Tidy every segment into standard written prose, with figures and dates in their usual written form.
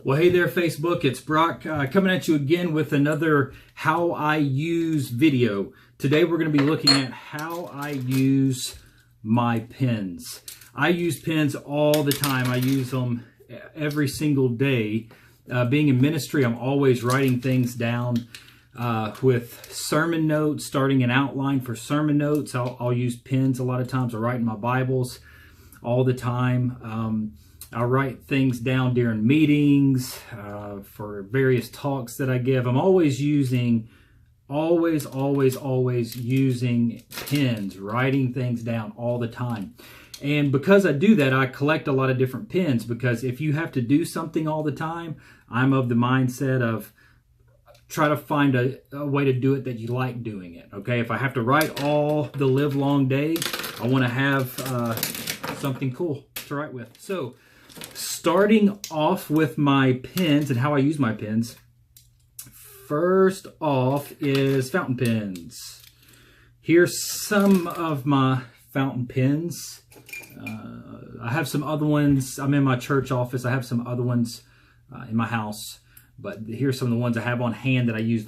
Well, hey there, Facebook. It's Brock coming at you again with another How I Use video. Today we're going to be looking at how I use my pens. I use pens all the time. I use them every single day. Being in ministry, I'm always writing things down with sermon notes, starting an outline for sermon notes. I'll use pens a lot of times. I write in my Bibles all the time. I write things down during meetings, for various talks that I give. I'm always using, always using pens, writing things down all the time. And because I do that, I collect a lot of different pens, because if you have to do something all the time, I'm of the mindset of try to find a way to do it that you like doing it. Okay, if I have to write all the live long day, I want to have something cool to write with. So starting off with my pens and how I use my pens, first off is fountain pens. Here's some of my fountain pens. I have some other ones. I'm in my church office. I have some other ones in my house, but here's some of the ones I have on hand that I use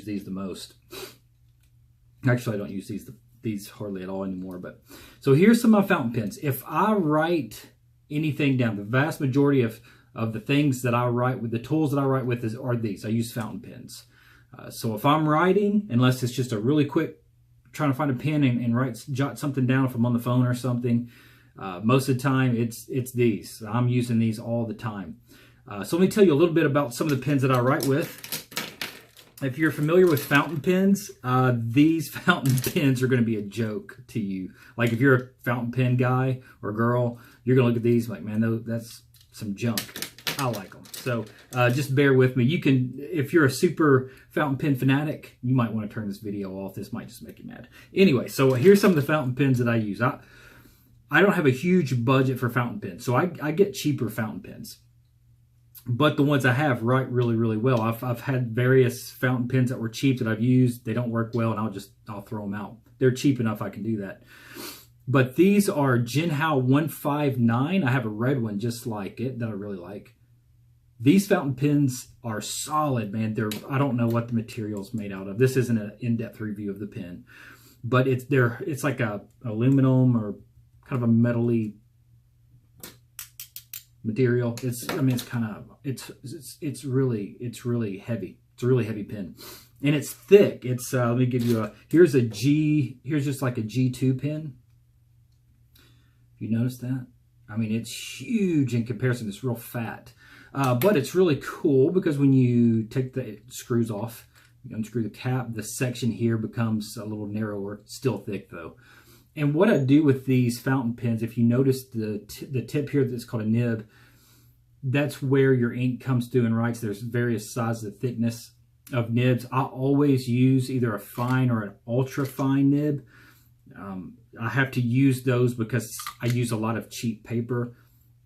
these the most. Actually, I don't use these hardly at all anymore. But so here's some of my fountain pens. If I write anything down, the vast majority of the things that I write with, the tools that I write with are these. I use fountain pens. So if I'm writing, unless it's just a really quick, trying to find a pen and jot something down if I'm on the phone or something, most of the time it's these. I'm using these all the time. So let me tell you a little bit about some of the pens that I write with. If you're familiar with fountain pens, these fountain pens are going to be a joke to you. Like if you're a fountain pen guy or girl, you're going to look at these like, man, that's some junk. I like them. So just bear with me. You can, if you're a super fountain pen fanatic, you might want to turn this video off. This might just make you mad. Anyway, so here's some of the fountain pens that I use. I don't have a huge budget for fountain pens, so I get cheaper fountain pens. But the ones I have write really well. I've had various fountain pens that were cheap that I've used. They don't work well, and I'll throw them out. They're cheap enough I can do that. But these are Jinhao 159. I have a red one just like it that I really like. These fountain pens are solid, man. I don't know what the material's made out of. This isn't an in-depth review of the pen, but it's like a aluminum or kind of a metally material. It's really heavy. It's a really heavy pen, and it's thick. It's let me give you here's just like a G2 pen. You notice that? I mean, it's huge in comparison. It's real fat, but it's really cool because when you take the screws off, you unscrew the cap, the section here becomes a little narrower, still thick though. And what I do with these fountain pens, if you notice the tip here that's called a nib, that's where your ink comes through and writes. There's various sizes of thickness of nibs. I always use either a fine or an ultra fine nib. I have to use those because I use a lot of cheap paper.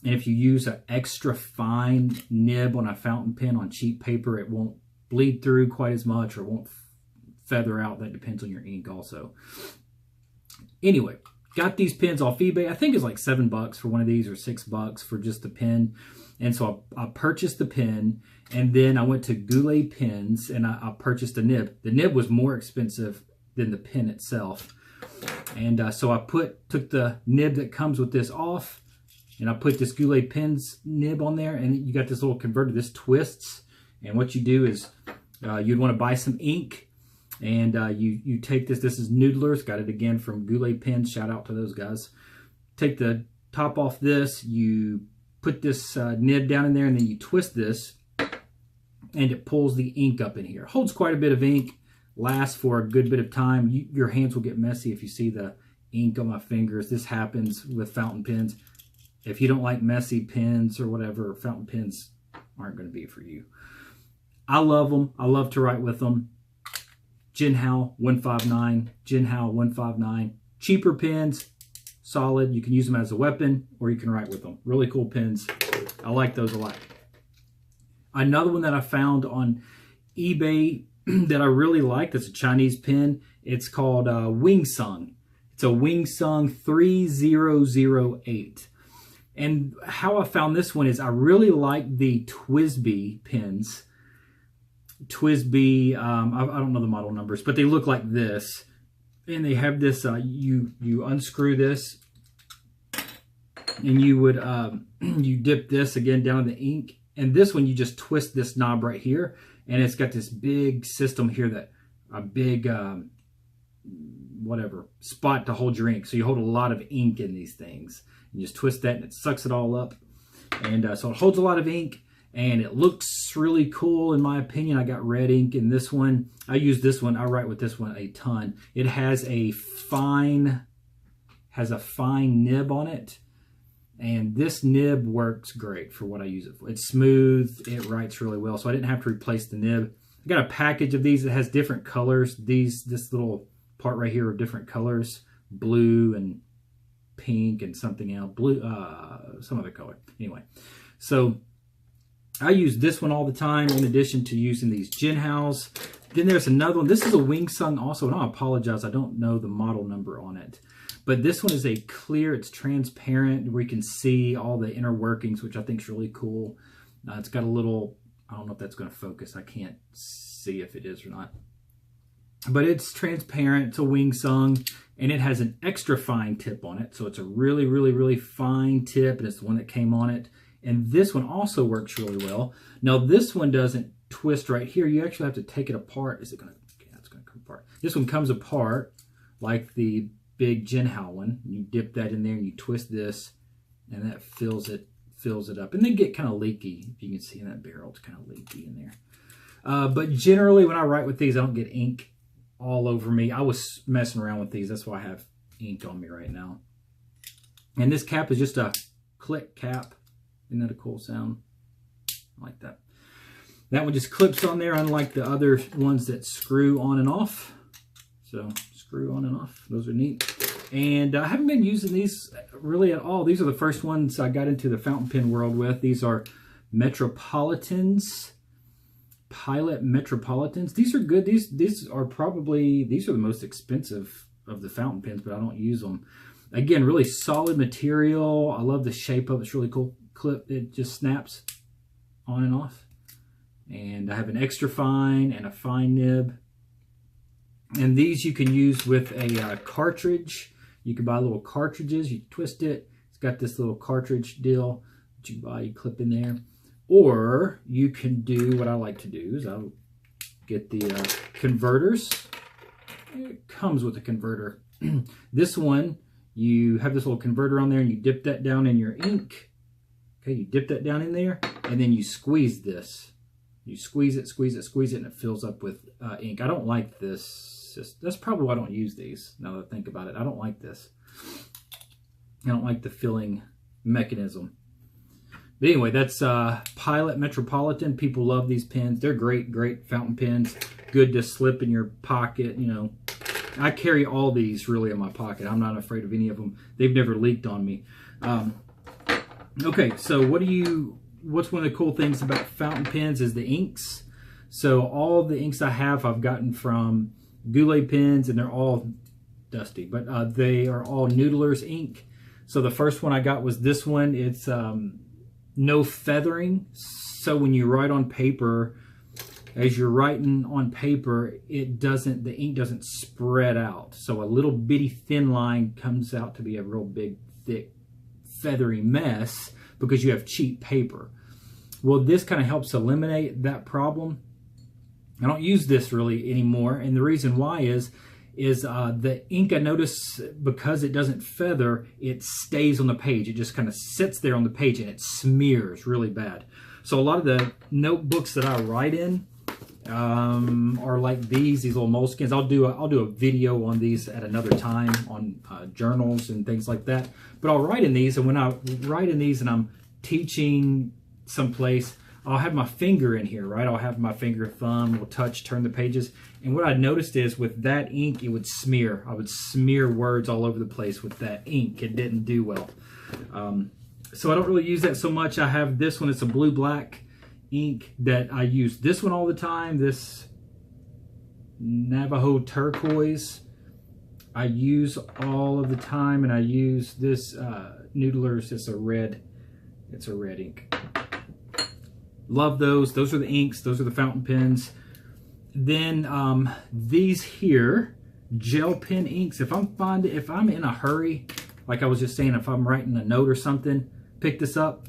And if you use an extra fine nib on a fountain pen on cheap paper, it won't bleed through quite as much or won't feather out. That depends on your ink also. Anyway, got these pens off eBay. I think it's like $7 for one of these or $6 for just the pen. And so I purchased the pen, and then I went to Goulet Pens and I purchased a nib. The nib was more expensive than the pen itself. And so I took the nib that comes with this off, and I put this Goulet Pens nib on there, and you got this little converter. This twists, and what you do is you'd want to buy some ink, and you take this. This is Noodlers. Got it again from Goulet Pens. Shout out to those guys. Take the top off this. You put this nib down in there, and then you twist this, and it pulls the ink up in here. Holds quite a bit of ink. Lasts for a good bit of time. Your hands will get messy if you see the ink on my fingers. This happens with fountain pens. If you don't like messy pens or whatever, fountain pens aren't going to be for you. I love them. I love to write with them. Jinhao 159. Jinhao 159. Cheaper pens. Solid. You can use them as a weapon or you can write with them. Really cool pens. I like those a lot. Another one that I found on eBay that I really like, that's a Chinese pen. It's called Wing Sung. It's a Wing Sung 3008. And how I found this one is I really like the TWSBI pens. TWSBI, I don't know the model numbers, but they look like this. And they have this, you unscrew this, and you would, you dip this again down in the ink. And this one, you just twist this knob right here. And it's got this big system here that, a big, whatever, spot to hold your ink. So you hold a lot of ink in these things. You just twist that and it sucks it all up. And so it holds a lot of ink and it looks really cool in my opinion. I got red ink in this one. I use this one. I write with this one a ton. It has a fine nib on it. And this nib works great for what I use it for. It's smooth. It writes really well. So I didn't have to replace the nib. I got a package of these that has different colors. This little part right here are different colors. Blue and pink and something else, blue, some other color. Anyway, so I use this one all the time in addition to using these Jinhaos. Then there's another one. This is a Wingsung also, and I apologize, I don't know the model number on it. But this one is a clear, it's transparent, where you can see all the inner workings, which I think is really cool. It's got a little, I don't know if that's going to focus. I can't see if it is or not. But it's transparent. It's a Wingsung, and it has an extra fine tip on it. So it's a really, really, really fine tip, and it's the one that came on it. And this one also works really well. Now, this one doesn't twist right here. You actually have to take it apart. Is it going to? Yeah, it's going to come apart. This one comes apart like the big Jinhao one. You dip that in there, and you twist this, and that fills it up. And they get kind of leaky. If you can see in that barrel, it's kind of leaky in there. But generally, when I write with these, I don't get ink all over me. I was messing around with these. That's why I have ink on me right now. And this cap is just a click cap. Isn't that a cool sound? I like that. That one just clips on there, unlike the other ones that screw on and off. So screw on and off. Those are neat. And I haven't been using these really at all. These are the first ones I got into the fountain pen world with. These are Metropolitans. Pilot Metropolitans. These are good. These are the most expensive of the fountain pens, but I don't use them. Again, really solid material. I love the shape of it. It's really cool. Clip, it just snaps on and off. And I have an extra fine and a fine nib. And these you can use with a cartridge. You can buy little cartridges. You twist it. It's got this little cartridge deal that you buy. You clip in there. Or you can do what I like to do is I'll get the converters. It comes with a converter. This one, you have this little converter on there and you dip that down in your ink. Okay, you dip that down in there and then you squeeze this. You squeeze it, squeeze it, squeeze it, and it fills up with ink. I don't like this. That's probably why I don't use these, now that I think about it. I don't like this. I don't like the filling mechanism. But anyway, that's Pilot Metropolitan. People love these pens. They're great, great fountain pens. Good to slip in your pocket, you know. I carry all these really in my pocket. I'm not afraid of any of them. They've never leaked on me. Okay, so what's one of the cool things about fountain pens is the inks. So all the inks I have, I've gotten from Goulet pens, and they're all dusty, but they are all Noodler's ink. So the first one I got was this one. It's no feathering. So when you write on paper, as you're writing on paper, the ink doesn't spread out. So a little bitty thin line comes out to be a real big, thick, feathery mess because you have cheap paper. Well, this kind of helps eliminate that problem. I don't use this really anymore, and the reason why is the ink, I notice, because it doesn't feather, it stays on the page. It just kind of sits there on the page and it smears really bad. So a lot of the notebooks that I write in are like these little moleskins. I'll do a video on these at another time on journals and things like that. But I'll write in these, and when I write in these and I'm teaching someplace, I'll have my finger in here, right? I'll have my finger, thumb, will touch, turn the pages. And what I noticed is with that ink, it would smear. I would smear words all over the place with that ink. It didn't do well. So I don't really use that so much. I have this one. It's a blue-black ink that I use. This one all the time, this Navajo turquoise, I use all of the time. And I use this Noodlers. It's a red ink. Love those. Those are the inks. Those are the fountain pens. Then these here, gel pen inks. If I'm in a hurry, like I was just saying, if I'm writing a note or something, pick this up.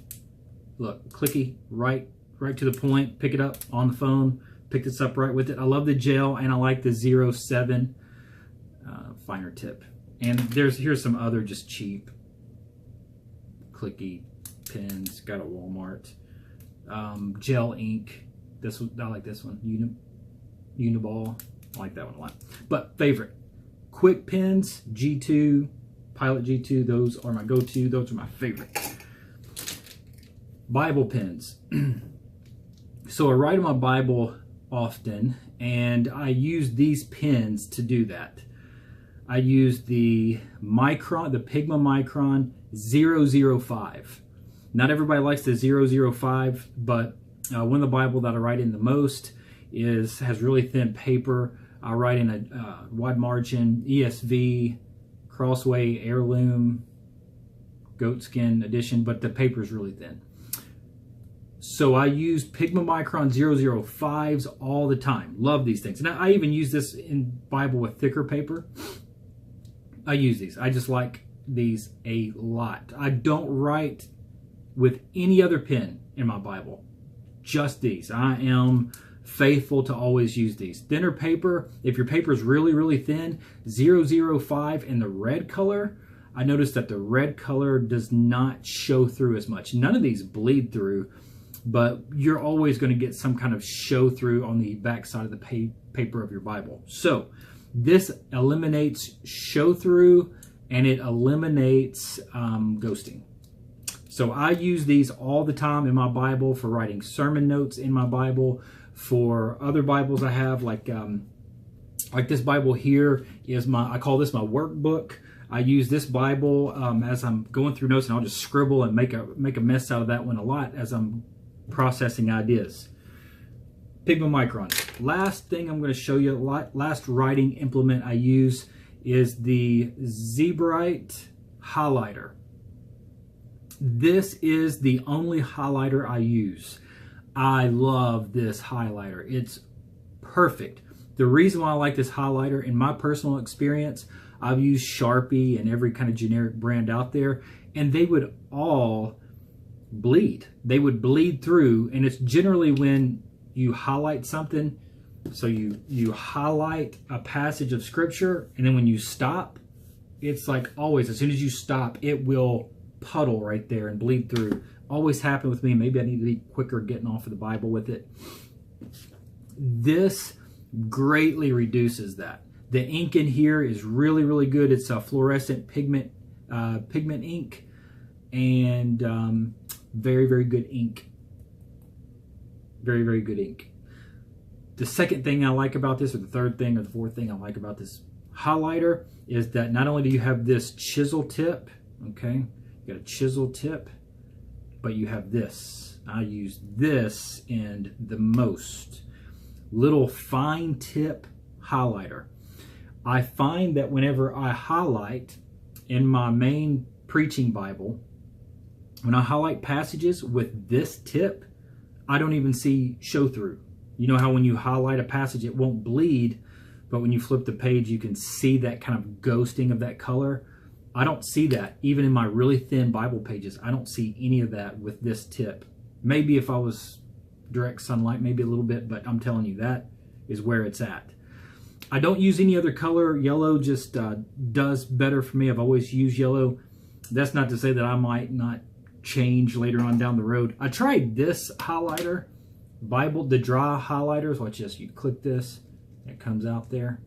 Look, clicky, right to the point. Pick it up on the phone. Pick this up right with it. I love the gel, and I like the 07 finer tip. And here's some other just cheap clicky pens. Got at Walmart. Gel ink. I like this one. Uniball. I like that one a lot. But favorite, quick pens, G2, Pilot G2. Those are my go-to. Those are my favorite. Bible pens. So I write in my Bible often, and I use these pens to do that. I use the micron, the Pigma Micron 005. Not everybody likes the 005, but one of the Bible that I write in the most has really thin paper. I write in a wide margin, ESV, Crossway, Heirloom, Goatskin edition, but the paper is really thin. So I use Pigma Micron 005s all the time. Love these things. And I even use this in Bible with thicker paper. I use these. I just like these a lot. I don't write with any other pen in my Bible. Just these. I am faithful to always use these. Thinner paper, if your paper is really, really thin, 005 in the red color, I noticed that the red color does not show through as much. None of these bleed through, but you're always going to get some kind of show through on the back side of the paper of your Bible. So this eliminates show through, and it eliminates ghosting. So I use these all the time in my Bible for writing sermon notes in my Bible. For other Bibles I have, like this Bible here is I call this my workbook. I use this Bible as I'm going through notes, and I'll just scribble and make a mess out of that one a lot as I'm processing ideas. Pigma Micron. Last thing I'm going to show you, last writing implement I use is the ZBrite highlighter. This is the only highlighter I use. I love this highlighter. It's perfect. The reason why I like this highlighter, in my personal experience, I've used Sharpie and every kind of generic brand out there, and they would all bleed. They would bleed through, and it's generally when you highlight something. So you highlight a passage of scripture, and then when you stop, it's like always, as soon as you stop, it will puddle right there and bleed through. Always happened with me. Maybe I need to be quicker getting off of the Bible with it. This greatly reduces that. The ink in here is really, really good. It's a fluorescent pigment ink, and very, very good ink. Very, very good ink. The second thing I like about this, or the third thing, or the fourth thing I like about this highlighter, is that not only do you have this chisel tip, okay, you got a chisel tip, but you have this. I use this in the most. Little fine tip highlighter. I find that whenever I highlight in my main preaching Bible, when I highlight passages with this tip, I don't even see show through. You know how when you highlight a passage, it won't bleed, but when you flip the page, you can see that kind of ghosting of that color. I don't see that. Even in my really thin Bible pages, I don't see any of that with this tip. Maybe if I was direct sunlight, maybe a little bit, but I'm telling you, that is where it's at. I don't use any other color. Yellow just does better for me. I've always used yellow. That's not to say that I might not change later on down the road. I tried this highlighter, the dry highlighters. Watch this. You click this, it comes out there.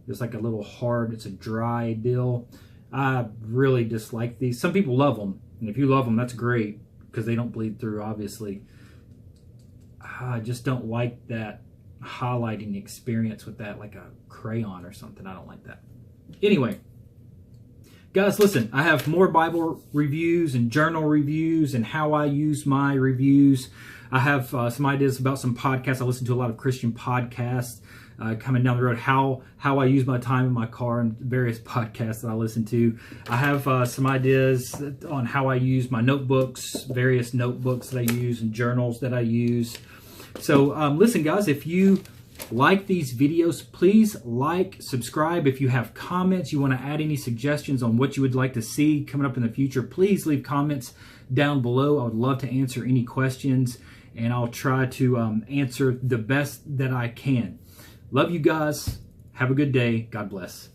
It's like a little hard, it's a dry deal. I really dislike these. Some people love them, and if you love them, that's great, because they don't bleed through, obviously. I just don't like that highlighting experience with that, like a crayon or something. I don't like that. Anyway, guys, listen, I have more Bible reviews and journal reviews and how I use my reviews. I have some ideas about some podcasts. I listen to a lot of Christian podcasts coming down the road, how I use my time in my car, and various podcasts that I listen to. I have some ideas on how I use my notebooks, various notebooks that I use and journals that I use. So listen, guys, if you like these videos, please like, subscribe. If you have comments, you want to add any suggestions on what you would like to see coming up in the future, please leave comments down below. I would love to answer any questions, and I'll try to answer the best that I can. Love you guys. Have a good day. God bless.